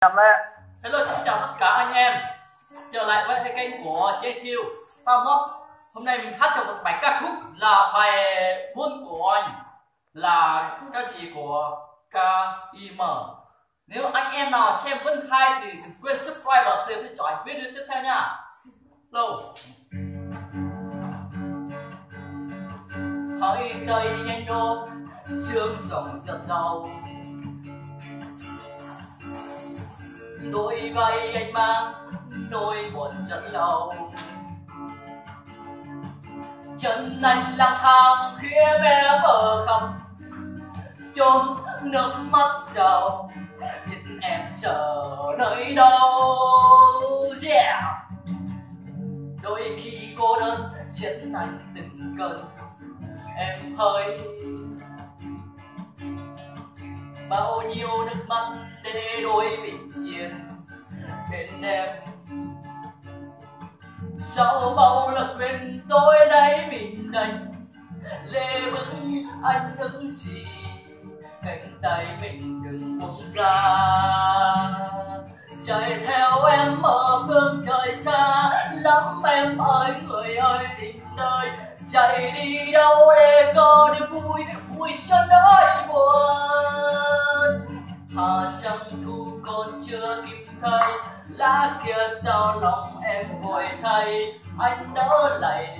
Năm đấy. Hello, xin chào tất cả anh em. Trở lại với kênh của Chiêu Tao Mốc. Hôm nay mình hát cho một bài ca khúc là bài Buồn của anh, là ca sĩ của KIM. Nếu anh em nào xem vẫn hay thì đừng quên subscribe và theo dõi video tiếp theo nha. Hello. Hãy đây nhanh đô sương rồng rất lâu, đôi vai anh mang nỗi buồn rất lâu. Chân anh lang thang khía bé vờ khóc, chốn nước mắt sầu biết em sợ nơi đâu. Yeah. Đôi khi cô đơn chân anh từng cơn em hơi, bao nhiêu nước mắt để đôi bình yên bên em. Sau bao lần quên tôi đây mình đành lê bước anh đứng gì, cánh tay mình đừng buông ra. Chạy theo em ở phương trời xa lắm em ơi, người ơi tình đời. Chạy đi đâu để có niềm vui, vui cho nỗi buồn. Hà sang thu còn chưa kịp thấy, lá kia sao lòng em vội thay. Anh đỡ lại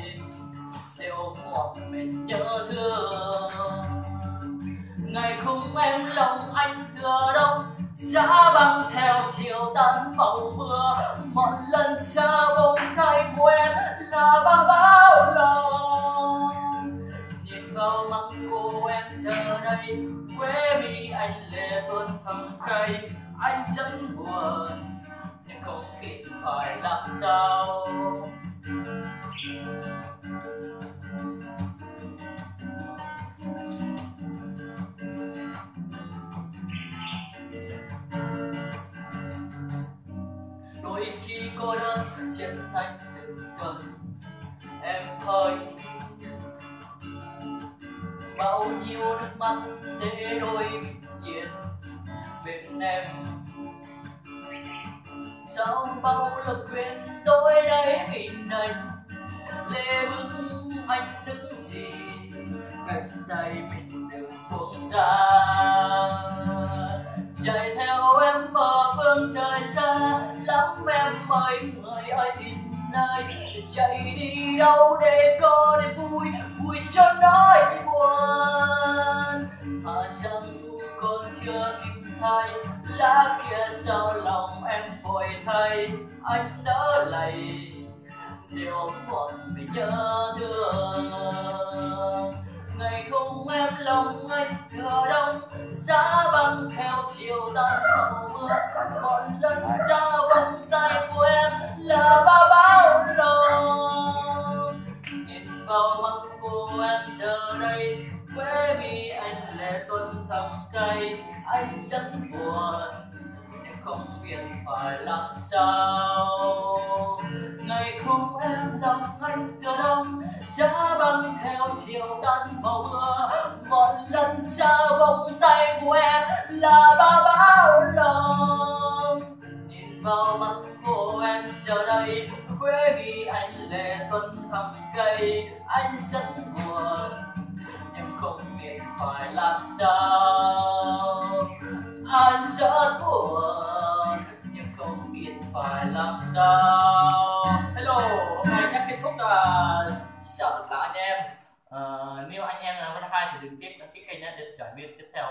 để ôm một mình nhớ thương. Ngày khung em lòng anh thừa đông, giá băng theo chiều tan màu mưa. Một lần xa vòng tay của em là bao lòng. Nhìn vào mắt cô em giờ đây, quê mi anh lệ tuôn thầm cay. Anh rất buồn nhưng không biết phải làm sao. Đôi khi cô đơn trên anh từng cơn em hơi, bao nhiêu nước mắt để đôi yên bên em. Sau bao lần quên tôi đây mình đành lê bước anh đứng gì, cánh tay mình đừng buông xa. Chạy theo em ở phương trời xa lắm em ơi, người ơi tình ơi. Chạy đi đâu để có niềm vui, vui cho nỗi buồn. Hà sang thu còn chưa kịp thay, lá kia sao lòng em vội thay. Anh đỡ lạy để ôm một mình nhớ thương. Ngày không em lòng anh thừa đông, giá băng theo chiều tan màu mưa. Một lần xa vòng tay của em là bao lòng. Nhìn vào mắt cô em giờ đây, quê mi anh lệ tuôn thầm cay. Anh rất buồn nhưng không biết phải làm sao. Ngày không em lòng anh thừa đông, giá băng theo chiều tan màu mưa. Một lần xa vòng tay của em là bao lòng. Nhìn vào mắt cô em giờ đây, quê mi anh lệ tuôn thầm cay. Anh rất buồn nhưng không biết phải làm sao. Anh rất buồn nhưng không biết phải làm sao. Hello, hôm nay nhắc kết thúc là chào tất cả anh em. Nếu anh em nào vẫn hay thì đừng tiếp cái kênh để giải biết tiếp theo.